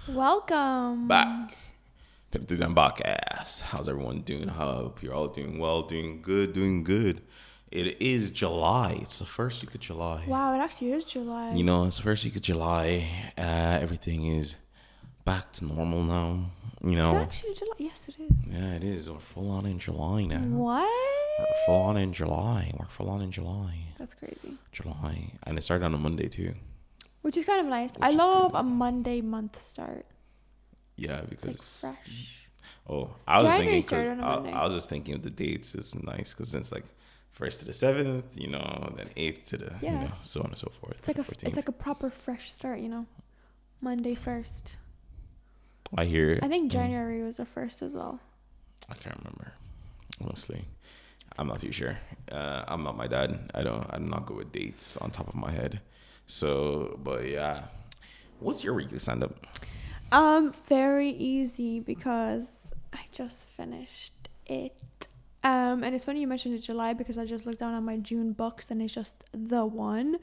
Welcome. Back to the TAE Time Podcast. How's everyone doing? Hope you're all doing well, doing good. It is July. It's the first week of July. Wow, it actually is July. It's the first week of July. Everything is back to normal now. Is it actually July? Yes, it is. Yeah, it is. We're full on in July now. What? We're full on in July. That's crazy. July. And it started on a Monday too. Which is kind of nice. I love a Monday month start. Yeah, It's because... like fresh. Oh, I was January thinking started because on a Monday. I was just thinking of the dates is nice because it's like 1st to the 7th, then 8th to the, so on and so forth. It's like a proper fresh start, Monday 1st. I hear. I think January was the 1st as well. I can't remember, honestly. I'm not too sure. I'm not my dad. I'm not good with dates on top of my head. So, but yeah, what's your weekly stand-up? Very easy because I just finished it. And it's funny you mentioned July because I just looked down on my June books and it's just the one.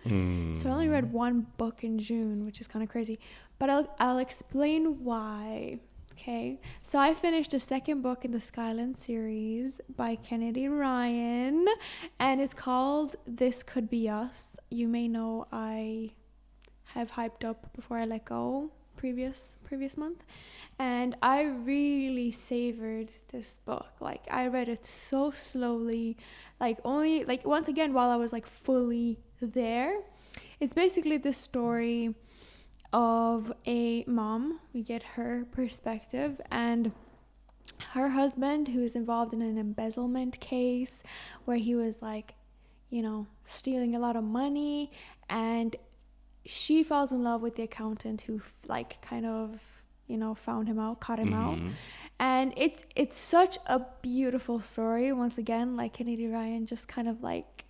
So I only read one book in June, which is kind of crazy. But I'll explain why. Okay, so I finished the second book in the Skyland series by Kennedy Ryan, and it's called This Could Be Us. You may know I have hyped up Before I Let Go previous month, and I really savored this book. Like, I read it so slowly, once again while I was like fully there. It's basically the story of a mom. We get her perspective, and her husband, who is involved in an embezzlement case where he was stealing a lot of money, and she falls in love with the accountant who found him out, caught him out. And it's such a beautiful story. Once again, like, Kennedy Ryan just kind of like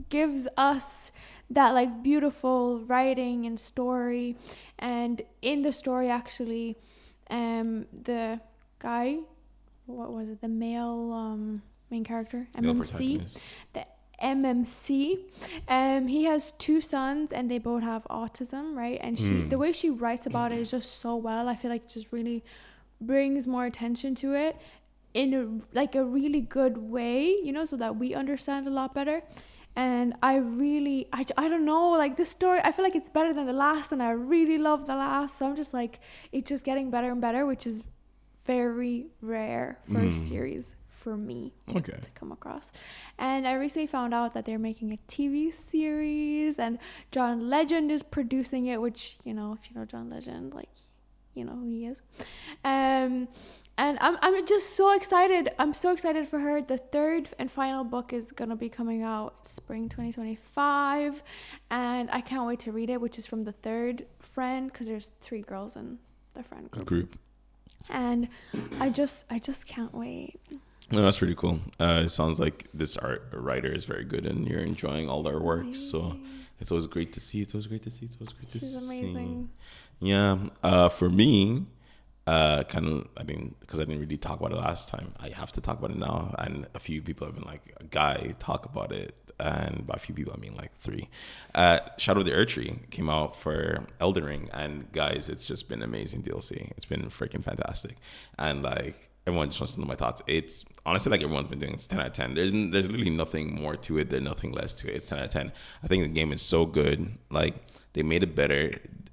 gives us that like beautiful writing and story. And in the story, actually, the guy, what was it, the male main character, MMC, the MMC, he has two sons and they both have autism, right? And the way she writes about it is just so well. I feel like it just really brings more attention to it in a really good way, so that we understand a lot better. And I don't know, like, this story, I feel like it's better than the last, and I really love the last. So I'm just like, it's just getting better and better, which is very rare for a series for me to come across. And I recently found out that they're making a TV series, and John Legend is producing it, which, if you know John Legend, like, you know who he is. And I'm just so excited. I'm so excited for her. The third and final book is going to be coming out spring 2025. And I can't wait to read it, which is from the third friend, because there's 3 girls in the friend group. And I just can't wait. No, that's really cool. It sounds like this writer is very good and you're enjoying all their work. Amazing. So it's always great to see. She's amazing. Yeah. For me... because I didn't really talk about it last time. I have to talk about it now, and a few people have been like, "Guy, talk about it." And by a few people, I mean like 3. Shadow of the Erdtree came out for Elden Ring, and guys, it's just been amazing DLC. It's been freaking fantastic, and like everyone just wants to know my thoughts. It's honestly like everyone's been doing. It's 10 out of 10. There's literally nothing more to it. There's nothing less to it. It's 10 out of 10. I think the game is so good. Like, they made it better.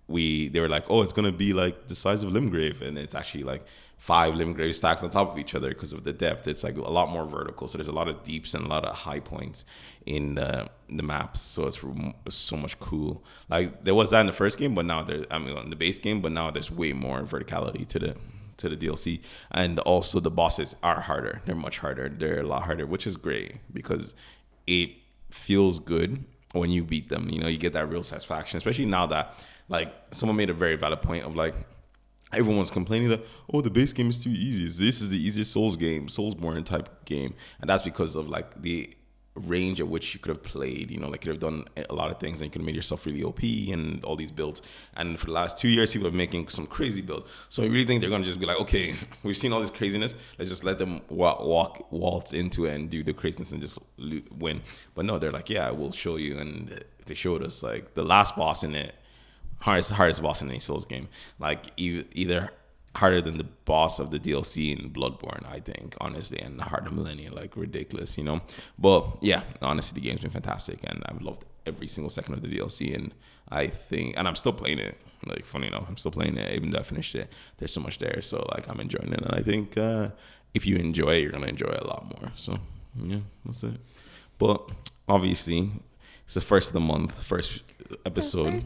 They were like, oh, it's gonna be like the size of Limgrave, and it's actually like 5 Limgraves stacked on top of each other because of the depth. It's like a lot more vertical, so there's a lot of deeps and a lot of high points in the maps. So it's so much cool. Like, there was that in the first game, but now in the base game, but now there's way more verticality to the DLC, and also the bosses are harder. They're much harder. They're a lot harder, which is great because it feels good when you beat them. You get that real satisfaction, especially now that, like, someone made a very valid point of, like, everyone's complaining that, oh, the base game is too easy. This is the easiest Soulsborne type game. And that's because of, like, the range at which you could have played. Like, you could have done a lot of things and you could have made yourself really OP and all these builds. And for the last 2 years, people have been making some crazy builds. So I really think they're going to just be like, okay, we've seen all this craziness. Let's just let them waltz into it and do the craziness and just win. But no, they're like, yeah, we'll show you. And they showed us, like, the last boss in it hardest boss in any Souls game. Like either harder than the boss of the DLC in Bloodborne, I think, honestly, and Heart of Millennia, like ridiculous, you know. But yeah, honestly, the game's been fantastic, and I've loved every single second of the DLC, and I think, and I'm still playing it. Like, funny enough, I'm still playing it, even though I finished it. There's so much there, so like I'm enjoying it, and I think if you enjoy it, you're gonna enjoy it a lot more. So yeah, that's it. But obviously, it's the first of the month, first episode.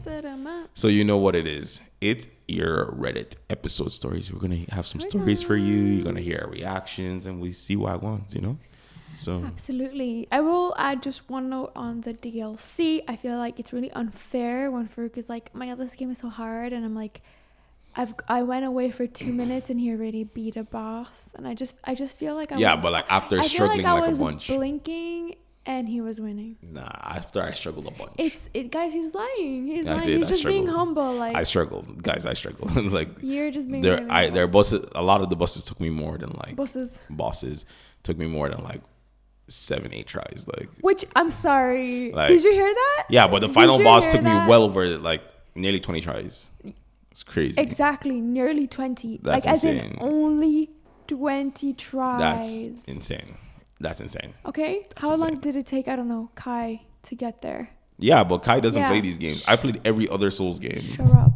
So you know what it is. It's your Reddit episode stories. We're going to have some stories for you. You're going to hear our reactions, and we see what I want, you know? So absolutely. I will add just one note on the DLC. I feel like it's really unfair when Farouk is like, oh my God, this game is so hard. And I'm like, I went away for 2 minutes and he already beat a boss. And I just feel like but like after struggling like a bunch. Blinking and he was winning. Nah, after I struggled a bunch. Guys, he's lying. He's lying. Did. He's just being humble. Like I struggled, guys. I struggled. Like you're just being. Their buses. A lot of the buses took me more than like bosses took me more than like 7-8 tries. Like which I'm sorry. Like, did you hear that? Yeah, but the final boss took me well over like nearly 20 tries. It's crazy. Exactly, nearly 20. That's like insane. As in only 20 tries. That's insane. That's insane. Okay. How long did it take, I don't know, Kai to get there? Yeah, but Kai doesn't play these games. I played every other Souls game. Shut up.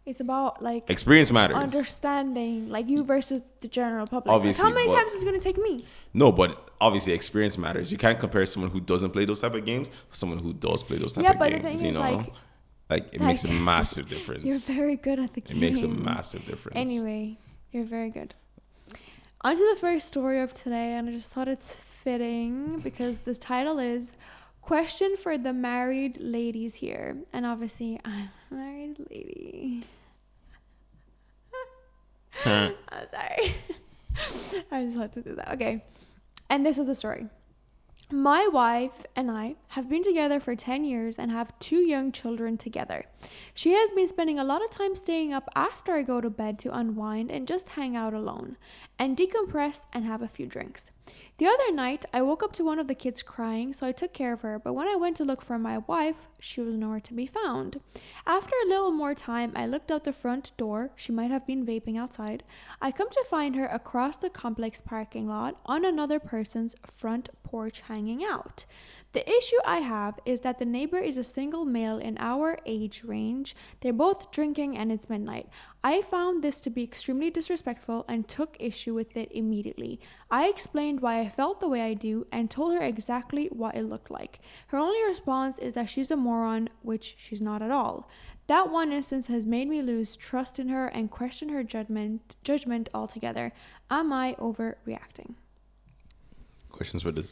It's about like experience matters. Understanding, like you versus the general public. Obviously, like, how many times is it going to take me? No, but obviously experience matters. You can't compare someone who doesn't play those type of games to someone who does play those type of games. Yeah, but the thing is, like it makes a massive difference. You're very good at the game. It makes a massive difference. Anyway, you're very good. On to the first story of today, and I just thought it's fitting because the title is Question for the Married Ladies Here. And obviously, I'm a married lady. I'm sorry. I just had to do that. Okay. And this is the story. My wife and I have been together for 10 years and have 2 young children together. She has been spending a lot of time staying up after I go to bed to unwind and just hang out alone and decompress and have a few drinks. The other night, I woke up to one of the kids crying, so I took care of her, but when I went to look for my wife, she was nowhere to be found. After a little more time, I looked out the front door. She might have been vaping outside. I come to find her across the complex parking lot on another person's front porch hanging out. The issue I have is that the neighbor is a single male in our age range. They're both drinking and it's midnight. I found this to be extremely disrespectful and took issue with it immediately. I explained why I felt the way I do and told her exactly what it looked like. Her only response is that she's a moron, which she's not at all. That one instance has made me lose trust in her and question her judgment altogether. Am I overreacting? Questions for the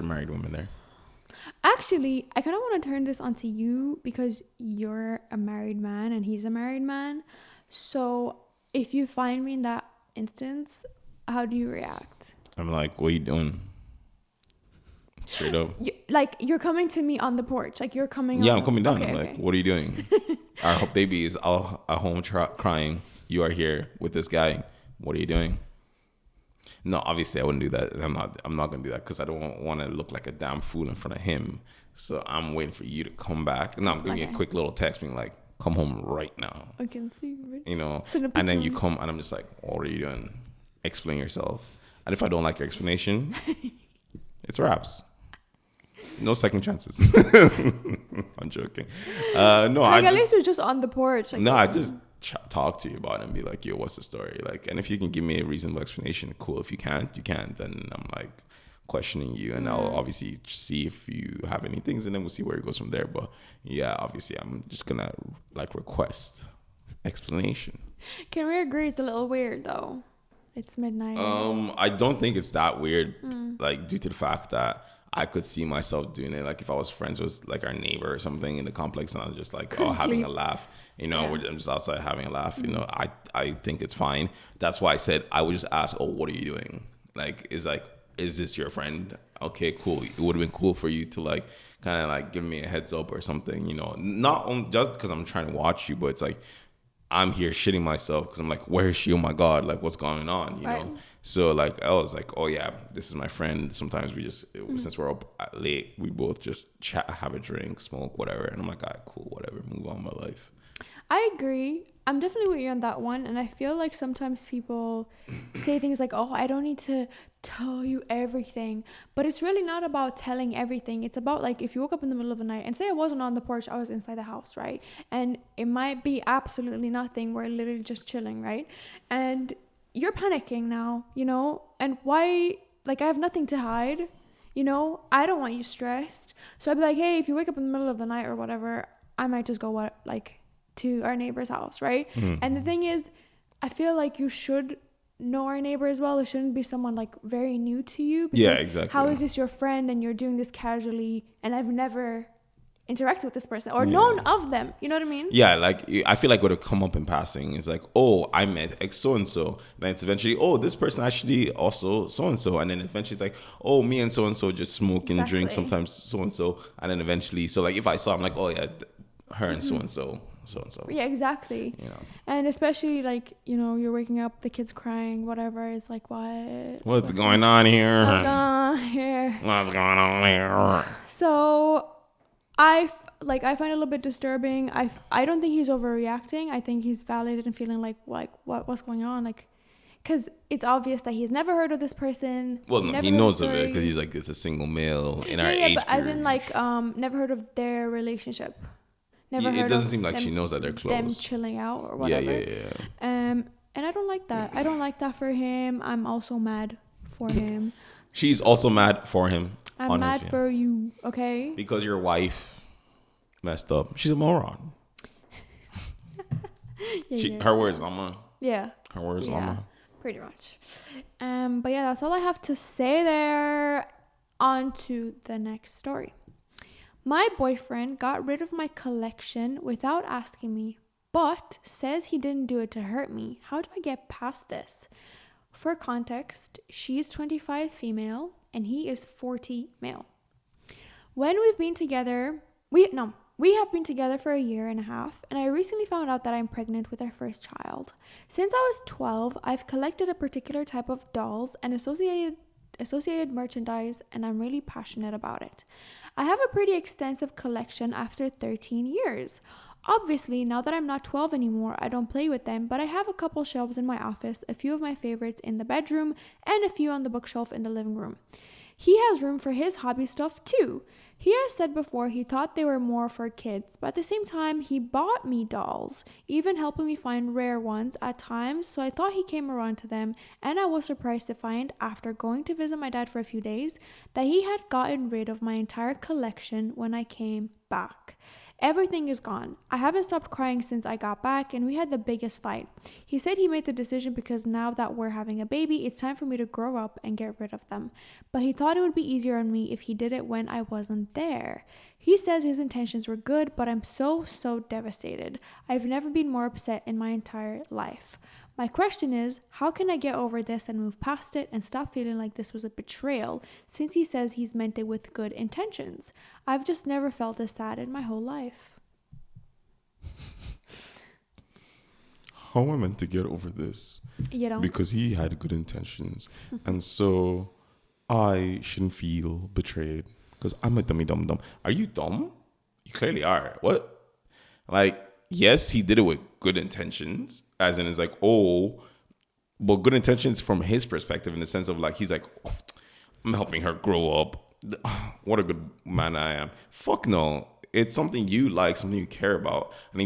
married woman there. Actually, I kind of want to turn this onto you because you're a married man and he's a married man. So if you find me in that instance, how do you react? I'm like, what are you doing? Straight up. You're coming to me on the porch. Like you're coming. Yeah, I'm coming down. Okay. What are you doing? Our baby is all at home crying. You are here with this guy. What are you doing? No, obviously I wouldn't do that. I'm not gonna do that because I don't want to look like a damn fool in front of him. So I'm waiting for you to come back. No, I'm giving you a quick little text being like, come home right now. I can see. You know, and then you come and I'm just like, what are you doing? Explain yourself. And if I don't like your explanation, it's wraps. No second chances. I'm joking. No, at least you're just on the porch. No, I just talk to you about it and be like, yo, what's the story? Like, and if you can give me a reasonable explanation, cool. If you can't, you can't. And I'm like questioning you, and I'll obviously see if you have any things, and then we'll see where it goes from there. But yeah, obviously, I'm just gonna like request explanation. Can we agree it's a little weird though? It's midnight. I don't think it's that weird, like due to the fact that I could see myself doing it. Like if I was friends with like our neighbor or something in the complex and I was just like, having a laugh, you know, I'm just outside having a laugh, you know, I think it's fine. That's why I said, I would just ask, what are you doing? Is this your friend? Okay, cool. It would have been cool for you to like, kind of like give me a heads up or something, you know, not just because I'm trying to watch you, but it's like, I'm here shitting myself because I'm like, where is she? Oh my God, like what's going on? You know? So like I was like, oh yeah, this is my friend. Sometimes we just since we're up late, we both just chat, have a drink, smoke, whatever. And I'm like, all right, cool, whatever, move on with my life. I agree. I'm definitely with you on that one. And I feel like sometimes people say things like, oh, I don't need to tell you everything. But it's really not about telling everything. It's about like if you woke up in the middle of the night and say I wasn't on the porch, I was inside the house, right? And it might be absolutely nothing. We're literally just chilling, right? And you're panicking now, you know? And why? Like I have nothing to hide, you know? I don't want you stressed. So I'd be like, hey, if you wake up in the middle of the night or whatever, I might just go to our neighbor's house, right? And the thing is, I feel like you should know our neighbor as well. It shouldn't be someone like very new to you. Yeah, exactly. How is this your friend and you're doing this casually and I've never interacted with this person or known of them? You know what I mean? Yeah, like I feel like what would come up in passing is like, oh, I met X so and so. Then it's eventually, oh, this person actually also so and so. And then eventually it's like, oh, me and so just smoke and drink sometimes so and so. And then eventually, so like if I saw, I'm like, oh yeah, her and so and so. Yeah, exactly. You know, and especially like, you know, you're waking up, the kid's crying, whatever. It's like, what's going on here? What's going on here? So I find it a little bit disturbing. I don't think he's overreacting. I think he's valid and feeling like what's going on, like, because it's obvious that he's never heard of this person. Well, no, he knows of it because he's like, it's a single male in our age but group. As in like never heard of their relationship. It doesn't seem like she knows that they're close. Them chilling out or whatever. Yeah. And I don't like that. I don't like that for him. I'm also mad for him. She's also mad for him. I'm mad for you, okay? Because your wife messed up. She's a moron. Her words, Lama. Yeah. Her words, Lama. Pretty much. But yeah, that's all I have to say there. On to the next story. My boyfriend got rid of my collection without asking me, but says he didn't do it to hurt me. How do I get past this? For context, she's 25 female and he is 40 male. When we've been together, we have been together for 1.5 years, and I recently found out that I'm pregnant with our first child. Since I was 12, I've collected a particular type of dolls and associated merchandise, and I'm really passionate about it. I have a pretty extensive collection after 13 years. Obviously, now that I'm not 12 anymore, I don't play with them, but I have a couple shelves in my office, a few of my favorites in the bedroom, and a few on the bookshelf in the living room. He has room for his hobby stuff too. He has said before he thought they were more for kids, but at the same time, he bought me dolls, even helping me find rare ones at times, so I thought he came around to them, and I was surprised to find, after going to visit my dad for a few days, that he had gotten rid of my entire collection when I came back. Everything is gone. I haven't stopped crying since I got back, and we had the biggest fight. He said he made the decision because now that we're having a baby, it's time for me to grow up and get rid of them. But he thought it would be easier on me if he did it when I wasn't there. He says his intentions were good, but I'm so devastated. I've never been more upset in my entire life. My question is, how can I get over this and move past it and stop feeling like this was a betrayal, since he says he's meant it with good intentions? I've just never felt this sad in my whole life. How am I meant to get over this? You know? Because he had good intentions. And so I shouldn't feel betrayed because I'm a dummy dumb. Are you dumb? You clearly are. What? Like, yes, he did it with good intentions, as in it's like, oh, but good intentions from his perspective in the sense of like, he's like, oh, I'm helping her grow up. What a good man I am. Fuck no. It's something you like, something you care about. And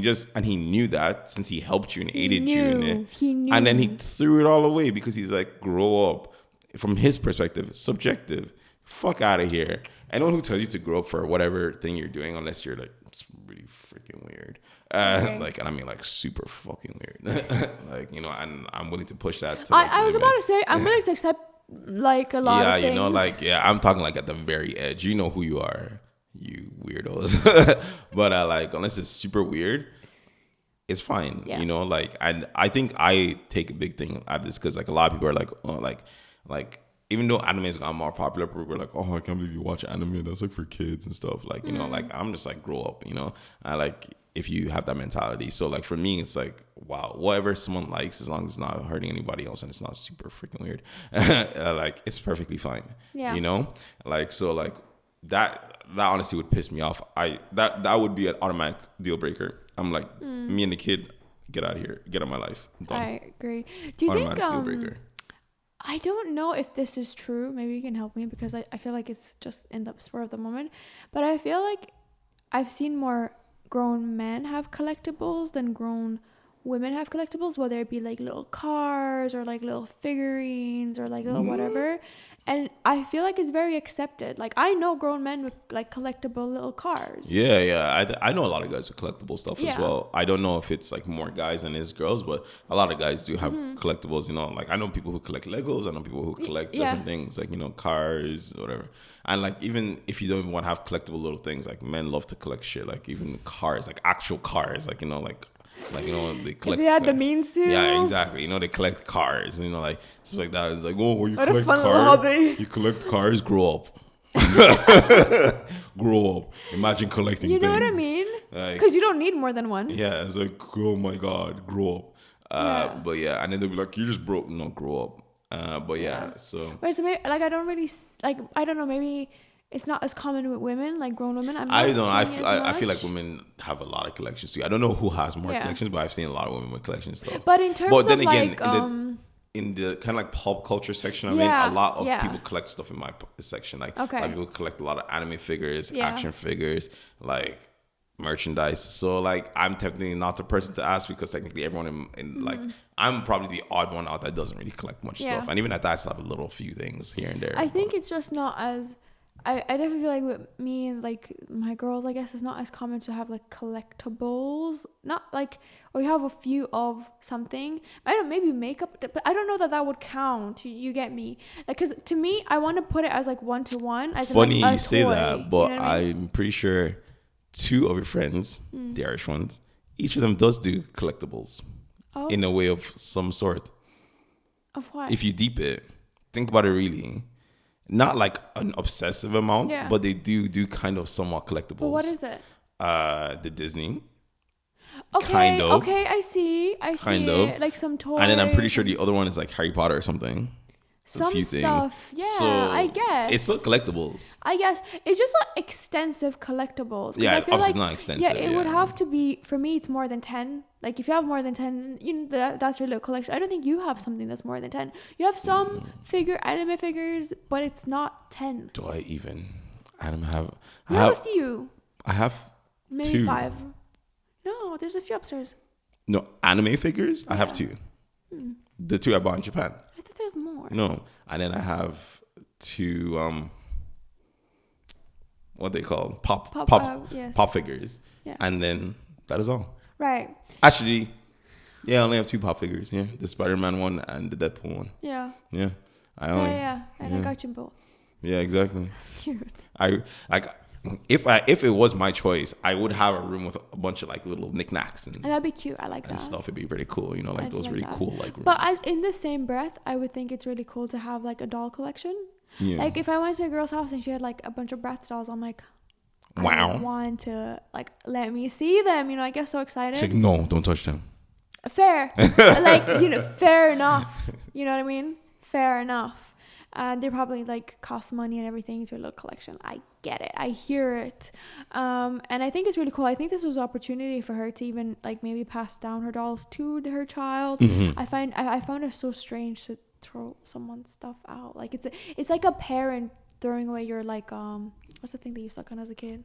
he knew that since he helped you and aided you in it. He knew. And then he threw it all away because he's like, grow up. From his perspective, subjective. Fuck out of here. Anyone who tells you to grow up for whatever thing you're doing, unless you're like, it's really freaking weird. Okay. Like, and I mean like super fucking weird. Like, you know, and I'm willing to push that to I was about to say, I'm willing to accept like a lot of things. Yeah, you know, like, yeah, I'm talking like at the very edge. You know who you are, you weirdos. But like, unless it's super weird, it's fine. Yeah. You know, like, and I think I take a big thing out of this because like a lot of people are like, oh, like even though anime has gotten more popular, people are like, oh, I can't believe you watch anime that's like for kids and stuff. Like, you know, like I'm just like, grow up, you know. I like, if you have that mentality. So like for me, it's like, wow, whatever someone likes, as long as it's not hurting anybody else and it's not super freaking weird, like it's perfectly fine. Yeah. You know, like, so like that honestly would piss me off. That would be an automatic deal breaker. I'm like, me and the kid, get out of here, get out of my life. Done. I agree. Do you Automatic think deal breaker. I don't know if this is true. Maybe you can help me, because I feel like it's just in the spur of the moment. But I feel like I've seen more grown men have collectibles than grown women have collectibles, whether it be like little cars or like little figurines or like little whatever. And I feel like it's very accepted. Like I know grown men with like collectible little cars. Yeah. I know a lot of guys with collectible stuff as Yeah. well. I don't know if it's like more guys than it is girls, but a lot of guys do have collectibles. You know, like I know people who collect Legos. I know people who collect different things, like, you know, cars, whatever. And like, even if you don't even want to have collectible little things, like men love to collect shit, like even cars, like actual cars, like, you know, like you know, they collect. If they had the means to. Yeah, exactly. You know, they collect cars. You know, like stuff like that. It's like, oh, you What a collect fun little cars. hobby. You collect cars. Grow up. Grow up. Imagine collecting. You know things. what I mean? Like, Because you don't need more than one. yeah, it's like, oh my god, grow up. Yeah. But yeah, and then they'll be like, you just broke. No, grow up. But yeah, so. Whereas maybe, like I don't really like, I don't know, maybe it's not as common with women, like grown women. I don't know. I I feel like women have a lot of collections too. I don't know who has more Yeah. collections, but I've seen a lot of women with collections stuff. But in terms But then of again, like, in the kind of like pop culture section, I Yeah, mean, a lot of yeah. people collect stuff in my section. Like, Okay. a lot of people collect a lot of anime figures, Yeah. action figures, like merchandise. So like, I'm technically not the person to ask, because technically everyone in like, I'm probably the odd one out that doesn't really collect much Yeah. stuff. And even at that, I still have a little few things here and there. I think it's just not as, I definitely feel like with me and like my girls, I guess it's not as common to have like collectibles, not like, or you have a few of something. I don't, maybe makeup, but I don't know that would count. You get me? Like, cause to me, I want to put it as like 1-to-1. As in, Funny like, a you say toy, that, but you know what I mean? I'm pretty sure 2 of your friends, the Irish ones, each of them does do collectibles Oh, in a way of some sort. of what? If you deep it, think about it really. Not like an obsessive amount, Yeah. but they do kind of somewhat collectibles. But what is it? The Disney. Okay, kind of. okay, I see Kind it. of. Like some toys. And then I'm pretty sure the other one is like Harry Potter or something. some few things. stuff. Yeah, So I guess. it's still collectibles. I guess it's just not extensive collectibles. 'Cause Yeah, I feel obviously like, it's not extensive. Yeah, it would yeah. have to be, for me, it's more than 10. Like if you have more than 10, you know, that's your little collection. I don't think you have something that's more than 10. You have some anime figures, but it's not 10. Do I even? I don't have. You have a few, I have maybe 2. 5. No, there's a few upstairs. No, anime figures. I have Yeah. 2. The 2 I bought in Japan. I thought there's more. No, and then I have 2. What they call Yes. pop figures. Yeah. And then that is all. Right. Actually, yeah, I only have 2 pop figures. Yeah, the Spider-Man one and the Deadpool one. Yeah. Yeah, I only. Yeah. And I yeah. got you both. Yeah, exactly. Cute. I like. If it was my choice, I would have a room with a bunch of like little knickknacks and And that'd be cute. I like that. stuff. It'd be pretty cool, you know, like I do those like really that. cool like rooms. But in the same breath, I would think it's really cool to have like a doll collection. yeah. Like if I went to a girl's house and she had like a bunch of Bratz dolls, I'm like, I Wow. want to like let me see them. You know, I get so excited. It's like, no, don't touch them. Fair, like fair enough. You know what I mean? Fair enough. They probably like cost money and everything to a little collection. I get it. I hear it. And I think it's really cool. I think this was an opportunity for her to even like maybe pass down her dolls to her child. Mm-hmm. I found it so strange to throw someone's stuff out. Like it's like a parent throwing away your like what's the thing that you suck on as a kid?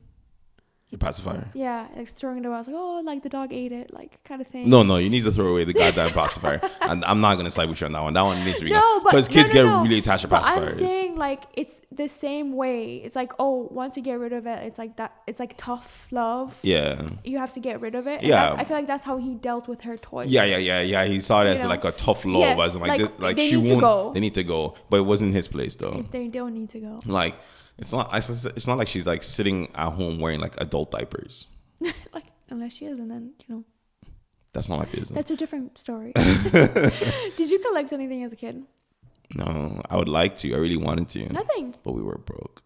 Your pacifier. Yeah, like throwing it away. I was like, oh, like the dog ate it, like kind of thing. No, you need to throw away the goddamn pacifier. And I'm not gonna side with you on that one. That one needs to be No, but because kids no. get really attached to But pacifiers. I'm saying like it's the same way. It's like, oh, once you get rid of it, it's like that. It's like tough love. Yeah. You have to get rid of it. And Yeah. I feel like that's how he dealt with her toys. Yeah. He saw it as know? like a tough love, Yes, as in like like, they she need to won't. go. They need to go, but it wasn't his place though. They don't need to go. Like it's not like she's like sitting at home wearing like adult diapers. Like unless she is, and then That's not my business. that's a different story. Did you collect anything as a kid? No, I would like to. I really wanted to. Nothing. But we were broke.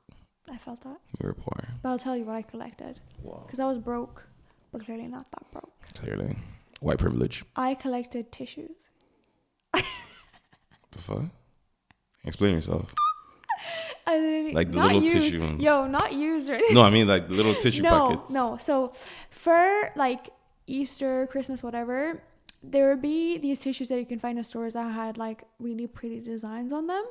I felt that. We were poor. But I'll tell you what I collected. Wow. Because I was broke. but clearly not that broke. Clearly. White privilege. I collected tissues. The fuck? Explain yourself. Like the not little used. tissue ones. Yo, not used or anything. No, I mean like the little tissue packets. No. So for like Easter, Christmas, whatever, there would be these tissues that you can find in stores that had like really pretty designs on them.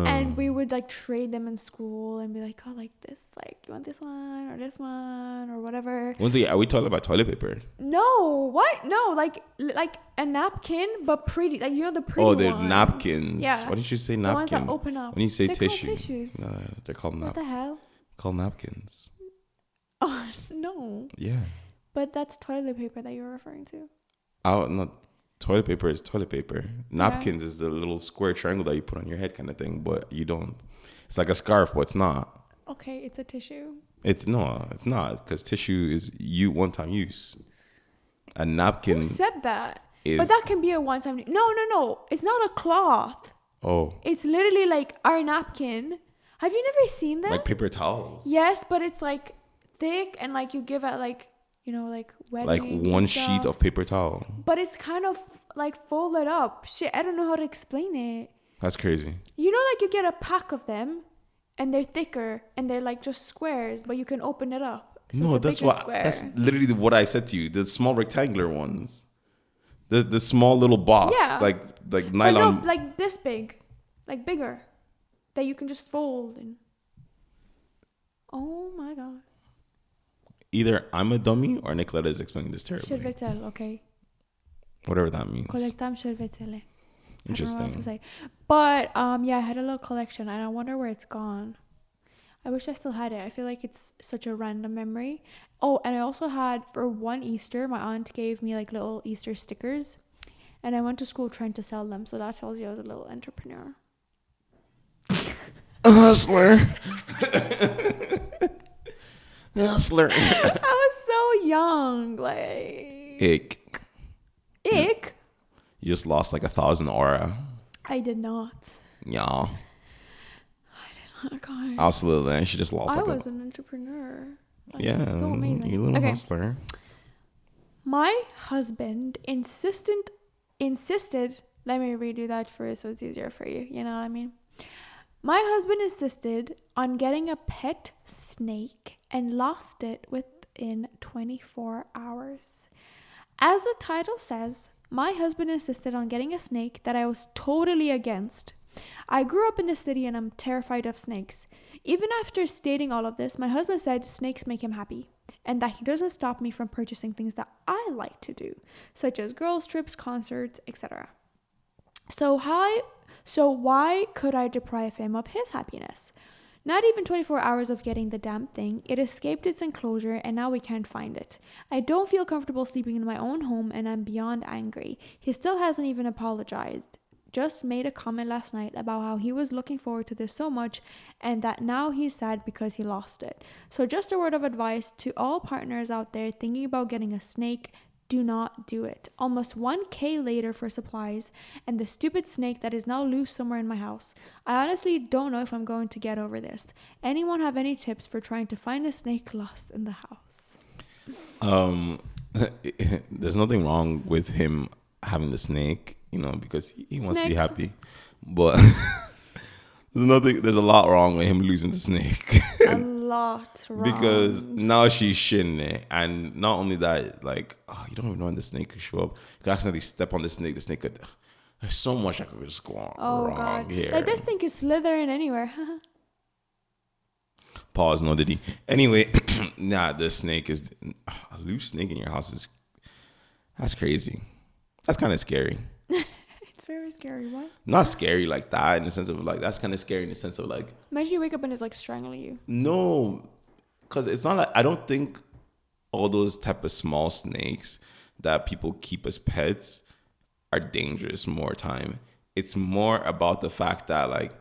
And we would like trade them in school and be like, oh, like this, like you want this one or whatever. Are we talking about toilet paper? No, what? No, like a napkin, but pretty. Like, you know, the pretty ones. Oh, they're napkins. Yeah. Why didn't you say napkin? The ones that open up. When you say they're tissue. called tissues. No, they're called What the hell? called napkins. Oh, no. Yeah. But that's toilet paper that you're referring to. No, toilet paper is toilet paper. Napkins is the little square triangle that you put on your head kind of thing, but you don't. It's like a scarf, but it's not. Okay, it's a tissue. It's not, because tissue is one-time use. A napkin. Who said that? Is, but that can be a one-time. No. It's not a cloth. Oh. It's literally like our napkin. Have you never seen that? Like paper towels. Yes, but it's like thick and like you give it like, you know, like weddings. Like one sheet of paper towel. But it's kind of like folded up. Shit, I don't know how to explain it. That's crazy. You know, like you get a pack of them and they're thicker and they're like just squares, but you can open it up. So No, that's literally what I said to you. The small rectangular ones. The small little box. Yeah. Like nylon. No, like this big. Like bigger. That you can just fold and. Oh my god. Either I'm a dummy or Nicoletta is explaining this terribly. Shirvetel, okay. Whatever that means. Collectam shirvetele. Interesting. But yeah, I had a little collection and I wonder where it's gone. I wish I still had it. I feel like it's such a random memory. Oh, and I also had, for one Easter, my aunt gave me like little Easter stickers and I went to school trying to sell them. So that tells you I was a little entrepreneur. Hustler. Hustler. I was so young. Like. Ick? You just lost like 1,000 aura. I did not. Yeah. I did not, guys. Absolutely. She just lost I like was an entrepreneur. Like, yeah. it's so amazing. You little hustler. My husband insisted, let me redo that first so it's easier for you. You know what I mean? My husband insisted on getting a pet snake and lost it within 24 hours. As the title says, my husband insisted on getting a snake that I was totally against. I grew up in the city and I'm terrified of snakes. Even after stating all of this, my husband said snakes make him happy and that he doesn't stop me from purchasing things that I like to do, such as girls' trips, concerts, etc. So why could I deprive him of his happiness? Not even 24 hours of getting the damn thing. It escaped its enclosure and now we can't find it. I don't feel comfortable sleeping in my own home and I'm beyond angry. He still hasn't even apologized. Just made a comment last night about how he was looking forward to this so much and that now he's sad because he lost it. So just a word of advice to all partners out there thinking about getting a snake. Do not do it. Almost 1K later for supplies and the stupid snake that is now loose somewhere in my house. I honestly don't know if I'm going to get over this. Anyone have any tips for trying to find a snake lost in the house? There's nothing wrong with him having the snake, you know, because he wants to be happy. But there's a lot wrong with him losing the snake. A lot wrong. Because now she's shitting it. And not only that, like, you don't even know when the snake could show up. You could accidentally step on the snake. The snake could... There's so much that could just go on wrong here. Like, this thing is slithering anywhere. Pause, no diddy. Anyway, the snake is... A loose snake in your house is... That's crazy. That's kind of scary. It's very scary. What? Not scary like that in the sense of like... That's kind of scary in the sense of like... Imagine you wake up and it's like strangling you. No. Because it's not like... I don't think all those type of small snakes that people keep as pets are dangerous more time. It's more about the fact that like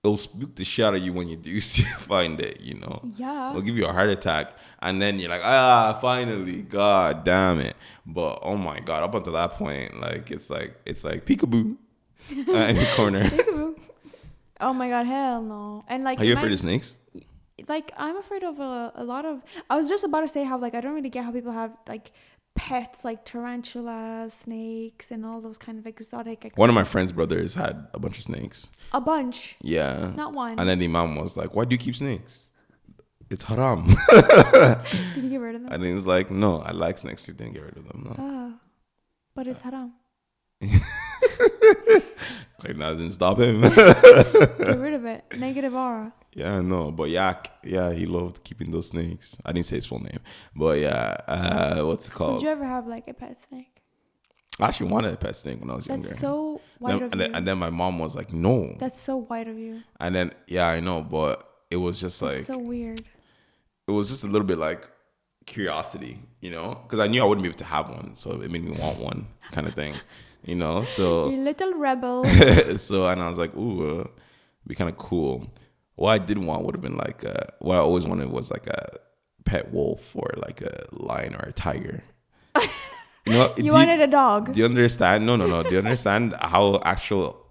it'll spook the shit out of you when you do find it, you know? Yeah. It'll give you a heart attack and then you're like, finally, god damn it. But oh my god, up until that point, like it's like peekaboo in the corner. Peekaboo. Oh my god, hell no. And like, are you afraid of snakes? like I'm afraid of a lot of. I was just about to say how like I don't really get how people have like pets like tarantulas, snakes, and all those kind of exotic. One of my friend's brothers had a bunch of snakes. A bunch. Yeah. Not one. And then the imam was like, "Why do you keep snakes? It's haram." Did you get rid of them? And he's like, "No, I like snakes." He didn't get rid of them. No. Oh, but it's haram. Like that didn't stop him. Get rid of it. Negative aura. Yeah, no, but yeah, he loved keeping those snakes. I didn't say his full name, but yeah, what's it called? Did you ever have like a pet snake? I actually wanted a pet snake when I was younger. That's so white of you. And then my mom was like, "No." That's so white of you. And then yeah, I know, but it was just like so weird. It was just a little bit like curiosity, you know, because I knew I wouldn't be able to have one, so it made me want one, kind of thing, you know. So you little rebel. So and I was like, "Ooh, it'd be kind of cool." What I did want would have been like what I always wanted was like a pet wolf or like a lion or a tiger. You know, you wanted a dog. Do you understand? No. Do you understand how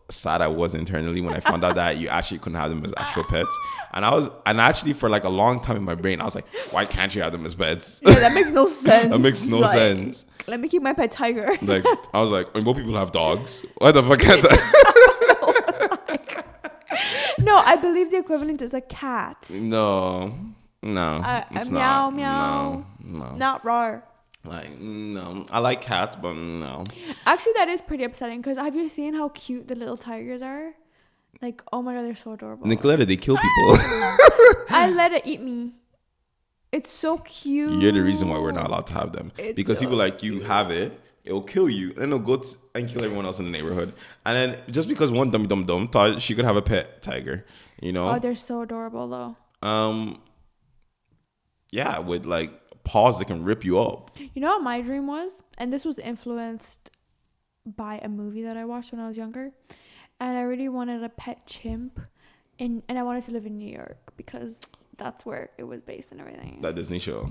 sad I was internally when I found out that you actually couldn't have them as actual pets? And actually for like a long time in my brain, I was like, why can't you have them as pets? Yeah, that makes no sense. That makes no sense. Let me keep my pet tiger. Like I was like, more people have dogs. Why the fuck can't I? No, I believe the equivalent is a cat. No, it's meow, not. meow. No. Not roar. Like, no. I like cats, but no. Actually, that is pretty upsetting because have you seen how cute the little tigers are? Like, oh my god, they're so adorable. Nicoletta, they kill people. I let it eat me. It's so cute. You're the reason why we're not allowed to have them. It's because so people like cute. you have it, it'll kill you, and then it'll go and kill everyone else in the neighborhood. And then just because one dumb thought she could have a pet tiger, you know? Oh, they're so adorable though. Yeah, with like paws that can rip you up. You know what my dream was? And this was influenced by a movie that I watched when I was younger. And I really wanted a pet chimp. And I wanted to live in New York because that's where it was based and everything. That Disney show.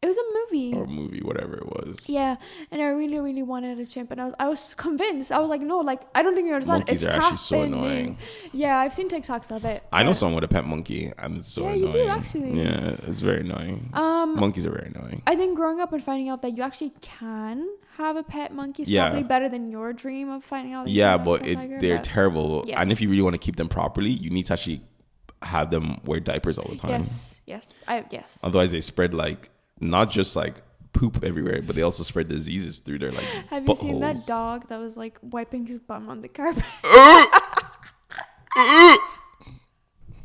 It was a movie. Or movie, whatever it was. Yeah. And I really, really wanted a chimp. And I was convinced. I was like, no, like, I don't think you understand. Monkeys are actually so annoying. Yeah, I've seen TikToks of it. I know someone with a pet monkey, and it's so annoying. You do, actually. Yeah, it's very annoying. Monkeys are very annoying. I think growing up and finding out that you actually can have a pet monkey is probably better than your dream of finding out. Yeah, but they're terrible. Yeah. And if you really want to keep them properly, you need to actually have them wear diapers all the time. Yes. Otherwise, they spread like not just like poop everywhere, but they also spread diseases through their like. Have you seen that dog that was like wiping his bum on the carpet?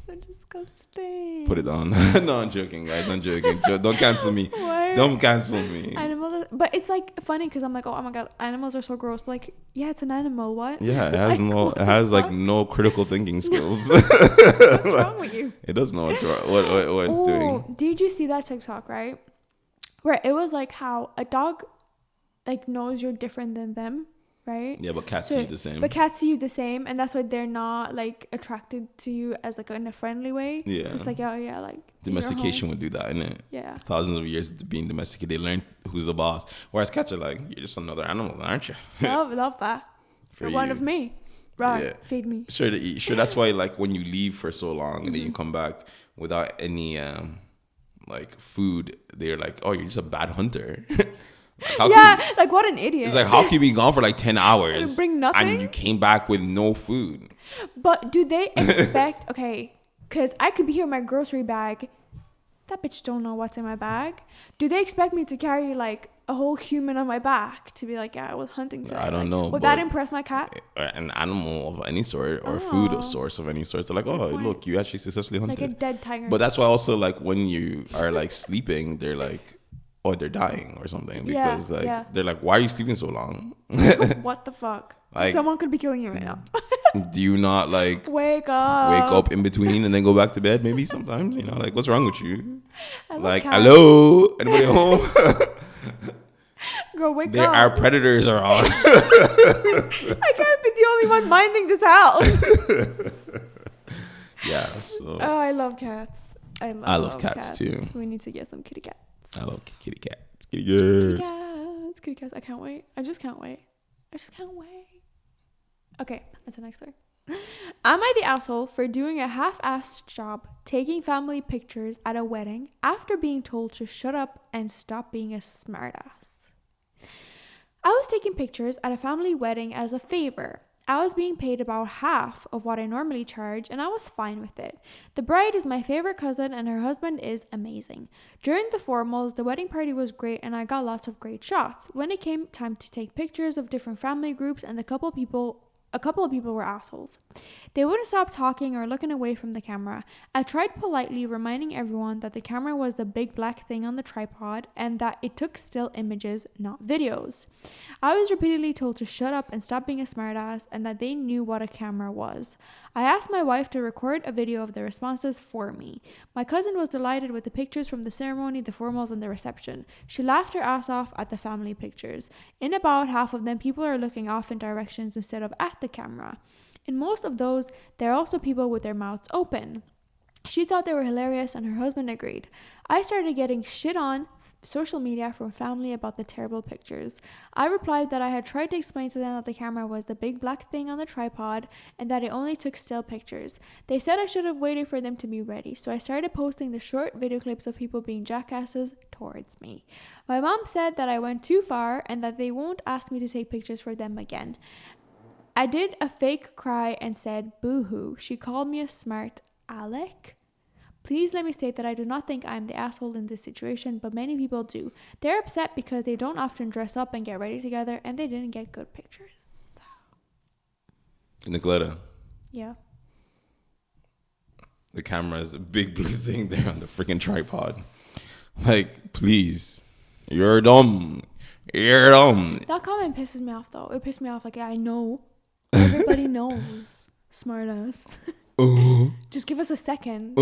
So disgusting. Put it on. No, I'm joking, guys. I'm joking. Don't cancel me. Don't cancel me. Animals but it's like funny because I'm like, oh my god, animals are so gross. But like, yeah, it's an animal. What? Yeah, it has like, it has like no critical thinking skills. What's wrong with you? It doesn't know what's wrong. What it's doing. Did you see that TikTok, right? Where it was like how a dog like knows you're different than them, right? Yeah, but cats see you the same. But cats see you the same, and that's why they're not like attracted to you as like in a friendly way. Yeah. It's like, oh yeah, like domestication would do that, innit? Yeah. Thousands of years of being domesticated, they learn who's the boss. Whereas cats are like, you're just another animal, aren't you? love that. You're one of me. Right. Feed me. Sure to eat. Sure, that's why like when you leave for so long and then you come back without any like food, they're like, oh, you're just a bad hunter. Like what an idiot. It's like, how can you be gone for like 10 hours you bring nothing and you came back with no food? But do they expect okay, because I could be here in my grocery bag, that bitch don't know what's in my bag. Do they expect me to carry like a whole human on my back to be like, yeah, I was hunting today? I don't know. Would that impress my cat? An animal of any sort or food source of any sort. They're like, oh, look, you actually successfully hunted. Like a dead tiger. But that's why also like when you are like sleeping, they're like, oh, they're dying or something. Because they're like, why are you sleeping so long? What the fuck? Like, someone could be killing you right now. Do you not like wake up in between and then go back to bed? Maybe sometimes, you know, like what's wrong with you? Like, cats. hello, anybody home? Girl, wake up. There are predators around. I can't be the only one minding this house. Yeah. So. Oh, I love cats. I love cats too. We need to get some kitty cats. I love kitty cats. Kitty cats. I can't wait. I just can't wait. Okay, that's the next story. Am I the asshole for doing a half-assed job taking family pictures at a wedding after being told to shut up and stop being a smartass? I was taking pictures at a family wedding as a favor. I was being paid about half of what I normally charge, and I was fine with it. The bride is my favorite cousin, and her husband is amazing. During the formals, the wedding party was great, and I got lots of great shots. When it came time to take pictures of different family groups, and a couple of people were assholes. They wouldn't stop talking or looking away from the camera. I tried politely reminding everyone that the camera was the big black thing on the tripod and that it took still images, not videos. I was repeatedly told to shut up and stop being a smartass and that they knew what a camera was. I asked my wife to record a video of the responses for me. My cousin was delighted with the pictures from the ceremony, the formals, and the reception. She laughed her ass off at the family pictures. In about half of them, people are looking off in directions instead of at the camera. In most of those, there are also people with their mouths open. She thought they were hilarious and her husband agreed. I started getting shit on social media from family about the terrible pictures. I replied that I had tried to explain to them that the camera was the big black thing on the tripod and that it only took still pictures. They said I should have waited for them to be ready, so I started posting the short video clips of people being jackasses towards me. My mom said that I went too far and that they won't ask me to take pictures for them again. I did a fake cry and said boo-hoo. She called me a smart aleck. Please let me state that I do not think I am the asshole in this situation, but many people do. They're upset because they don't often dress up and get ready together and they didn't get good pictures. Nicoletta. Yeah. The camera is a big blue thing there on the freaking tripod. Like, please. You're dumb. You're dumb. That comment pisses me off though. It pissed me off. Like, I know. Everybody knows. Smart ass. Just give us a second.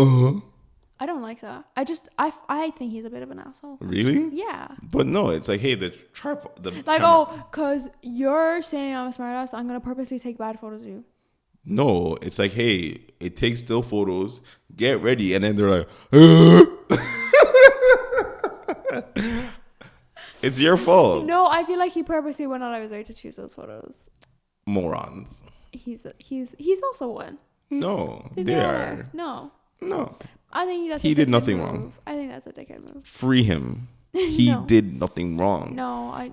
I don't like that. I think he's a bit of an asshole. Really? Yeah. But no, it's like, hey, the tripod. Like, camera. Because you're saying I'm a smartass, I'm going to purposely take bad photos of you. No, it's like, hey, it takes still photos. Get ready. And then they're like, it's your fault. No, I feel like he purposely went out of his way to choose those photos. Morons. He's also one. No, they are. No. I think that's he did nothing move. wrong. I think that's a dickhead move. Free him. He did nothing wrong.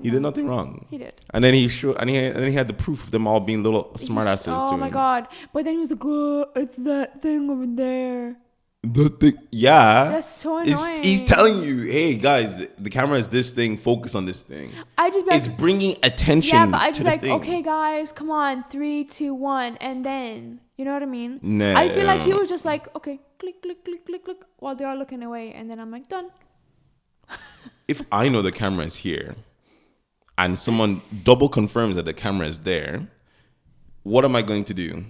He did nothing wrong. He did. And then he had the proof of them all being little smartasses. Oh my god! But then he was like, "Oh, it's that thing over there." The thing, yeah. That's so annoying. He's telling you, hey guys, the camera is this thing. Focus on this thing. It's bringing attention. Yeah, but I just to the like, thing. okay, guys, come on, 3, 2, 1, and then you know what I mean? Nah, I feel like he was just like, okay, click, click, click, click, click, while they're all looking away, and then I'm like, done. If I know the camera is here, and someone double confirms that the camera is there, what am I going to do?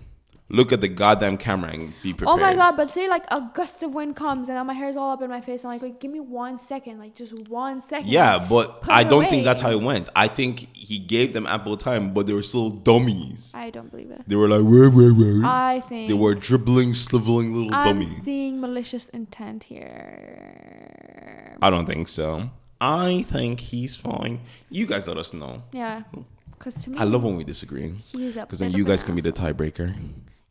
Look at the goddamn camera and be prepared. Oh my god, but say like a gust of wind comes and my hair's all up in my face. I'm like, wait, give me 1 second. Like, just 1 second. Yeah, but I don't think that's how it went. I think he gave them ample time, but they were still dummies. I don't believe it. They were like, where? I think they were dribbling, sliveling little dummies. I'm seeing malicious intent here. I don't think so. I think he's fine. You guys let us know. Yeah. Because to me, I love when we disagree. Because then you guys can be the tiebreaker.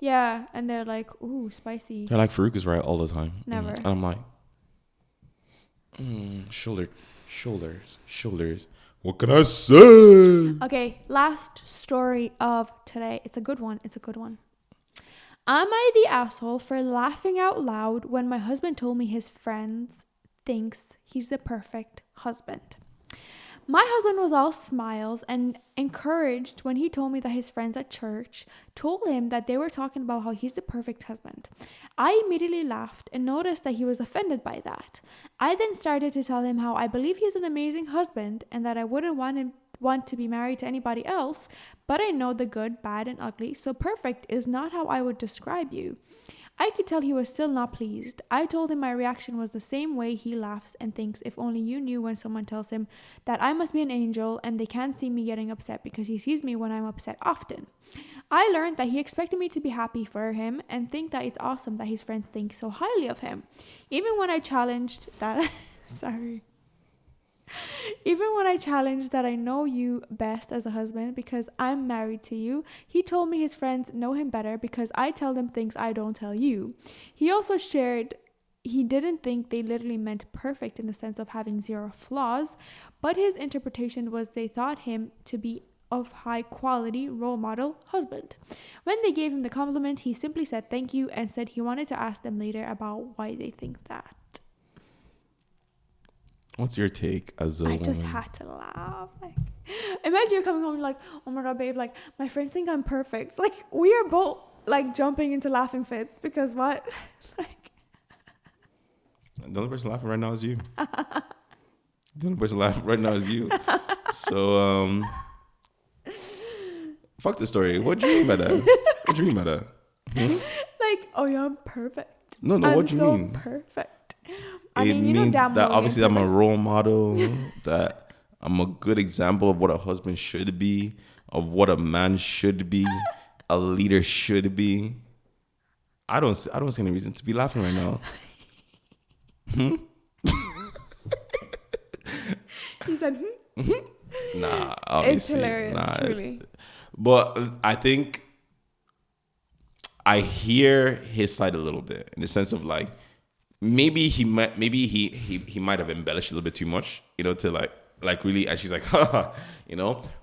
Yeah, and they're like, ooh, spicy. They're like, Farouk is right all the time. Never. And I'm like, shoulders. What can I say? Okay, last story of today. It's a good one. Am I the asshole for laughing out loud when my husband told me his friends thinks he's the perfect husband? My husband was all smiles and encouraged when he told me that his friends at church told him that they were talking about how he's the perfect husband. I immediately laughed and noticed that he was offended by that. I then started to tell him how I believe he's an amazing husband and that I wouldn't want to be married to anybody else, but I know the good, bad, and ugly, so perfect is not how I would describe you. I could tell he was still not pleased. I told him my reaction was the same way he laughs and thinks if only you knew when someone tells him that I must be an angel and they can't see me getting upset because he sees me when I'm upset often. I learned that he expected me to be happy for him and think that it's awesome that his friends think so highly of him. Even when I challenged that... Sorry. Even when I challenged that I know you best as a husband because I'm married to you, he told me his friends know him better because I tell them things I don't tell you. He also shared he didn't think they literally meant perfect in the sense of having zero flaws, but his interpretation was they thought him to be of high quality role model husband. When they gave him the compliment, he simply said thank you and said he wanted to ask them later about why they think that. What's your take as a I woman? just had to laugh. Like, imagine you're coming home and like, oh my god, babe, like my friends think I'm perfect. Like we are both like jumping into laughing fits because what? Like The only person laughing right now is you. The only person laughing right now is you. So fuck the story. What do you mean by that? What do you mean by that? like, oh yeah, I'm perfect. No, I'm what do you so mean? perfect. It means damn that well obviously you're I'm a perfect. role model, that I'm a good example of what a husband should be, of what a man should be, a leader should be. I don't see any reason to be laughing right now. He said, Nah, obviously. it's hilarious, Nah. truly. But I think I hear his side a little bit in the sense of like maybe he might have embellished a little bit too much, to like really, and she's like, haha,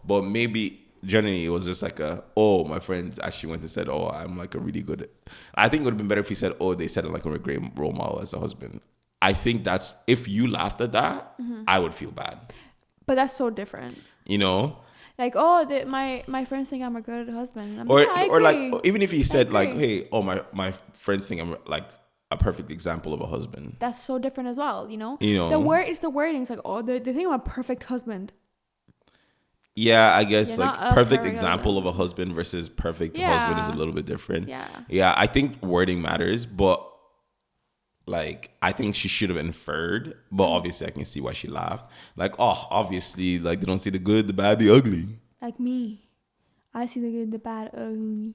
but maybe generally it was just like my friends actually went and said, oh, I'm like a really good. I think it would have been better if he said, oh, they said I'm like a great role model as a husband. I think that's, if you laughed at that, I would feel bad. But that's so different. Like, oh, my friends think I'm a good husband. Or agree. like, even if he said like, agree. hey, oh, my friends think I'm like a perfect example of a husband. That's so different as well, The word is the wording. It's like, oh, they think I'm a perfect husband. Yeah, I guess You're like not a perfect perfect example husband. of a husband versus perfect Yeah. husband is a little bit different. Yeah. Yeah, I think wording matters, but like I think she should have inferred, but obviously I can see why she laughed. Like, oh, obviously, like they don't see the good, the bad, the ugly. Like me. I see the good, the bad, ugly.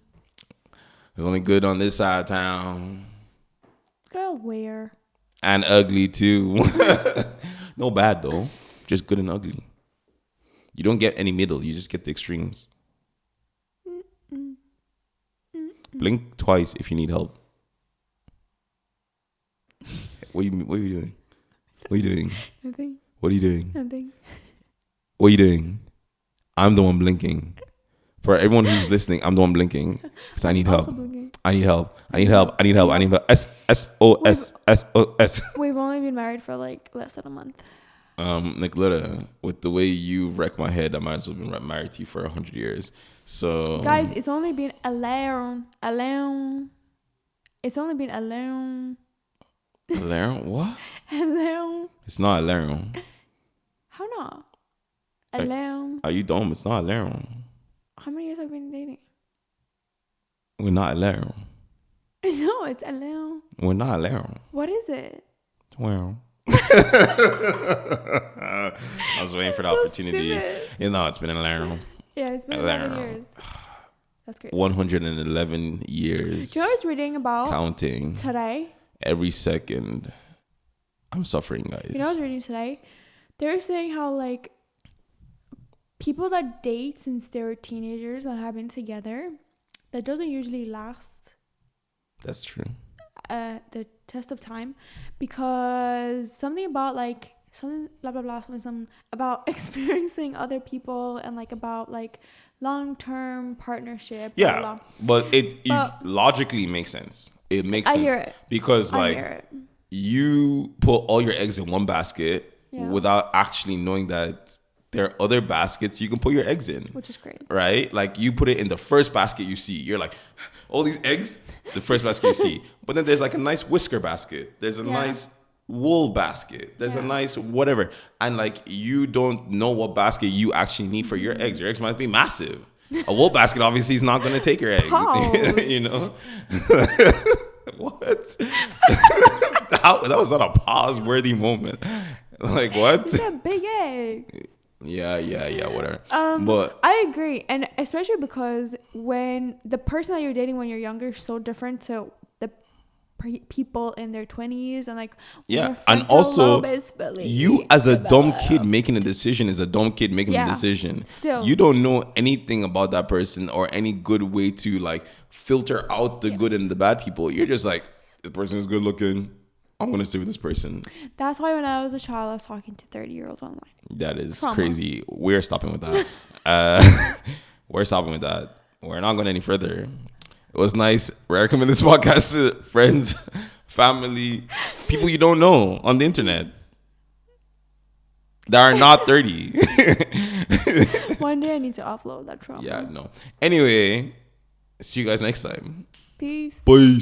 There's only good on this side of town. Girl, where? And ugly too. No bad though. Just good and ugly. You don't get any middle, you just get the extremes. Blink twice if you need help. What are you doing? What are you doing? Nothing. What are you doing? Nothing. What are you doing? I'm the one blinking. For everyone who's listening, I'm the one blinking because I need help. I need help. I need help. I need help. I need help. SOS. SOS. We've only been married for like less than a month. Nicoletta, with the way you wreck my head, I might as well have been married to you for 100 years. So Guys, it's only been alone. It's only been alone. Alarm? What? Alone. It's not alarm. How not? Alone. Are you dumb? It's not alarm. How many years have we been dating? We're not alarm. No, it's alone. We're not alarm. What is it? Well. I was waiting for the opportunity. Stupid. It's been an alarm. Yeah, it's been 11 years. That's great. 111 years. Do you know what I was reading about counting today? Every second. I'm suffering, guys. You know what I was reading today? They were saying how like people that date since they were teenagers and have been together, that doesn't usually last. That's true. The test of time, because something about like something blah blah blah something about experiencing other people and like about like long-term partnership. Yeah, blah, blah. but it logically makes sense. It makes sense. I hear it because I hear it. You put all your eggs in one basket without actually knowing that there are other baskets you can put your eggs in, which is crazy, right? Like you put it in the first basket you see. You're like, all these eggs, the first basket you see. But then there's like a nice whisker basket. There's a nice wool basket. There's a nice whatever. And like you don't know what basket you actually need for your eggs. Your eggs might be massive. A wool basket obviously is not going to take your egg. You know? What? That was not a pause-worthy moment. Like what? It's a big egg. Yeah, whatever. But I agree, and especially because when the person that you're dating when you're younger is so different to the people in their 20s and like yeah, and also you as a dumb developed. kid making a decision is a dumb kid making a decision. Still. You don't know anything about that person or any good way to like filter out the good and the bad people. You're just like, this person is good looking, I'm gonna stay with this person. That's why when I was a child I was talking to 30-year-olds online. That is crazy. We're stopping with that. We're stopping with that. We're not going any further. It was nice recommending this podcast to friends, family, people you don't know on the internet that are not 30. One day I need to offload that trauma. Yeah, no. Anyway, see you guys next time. Peace. Peace.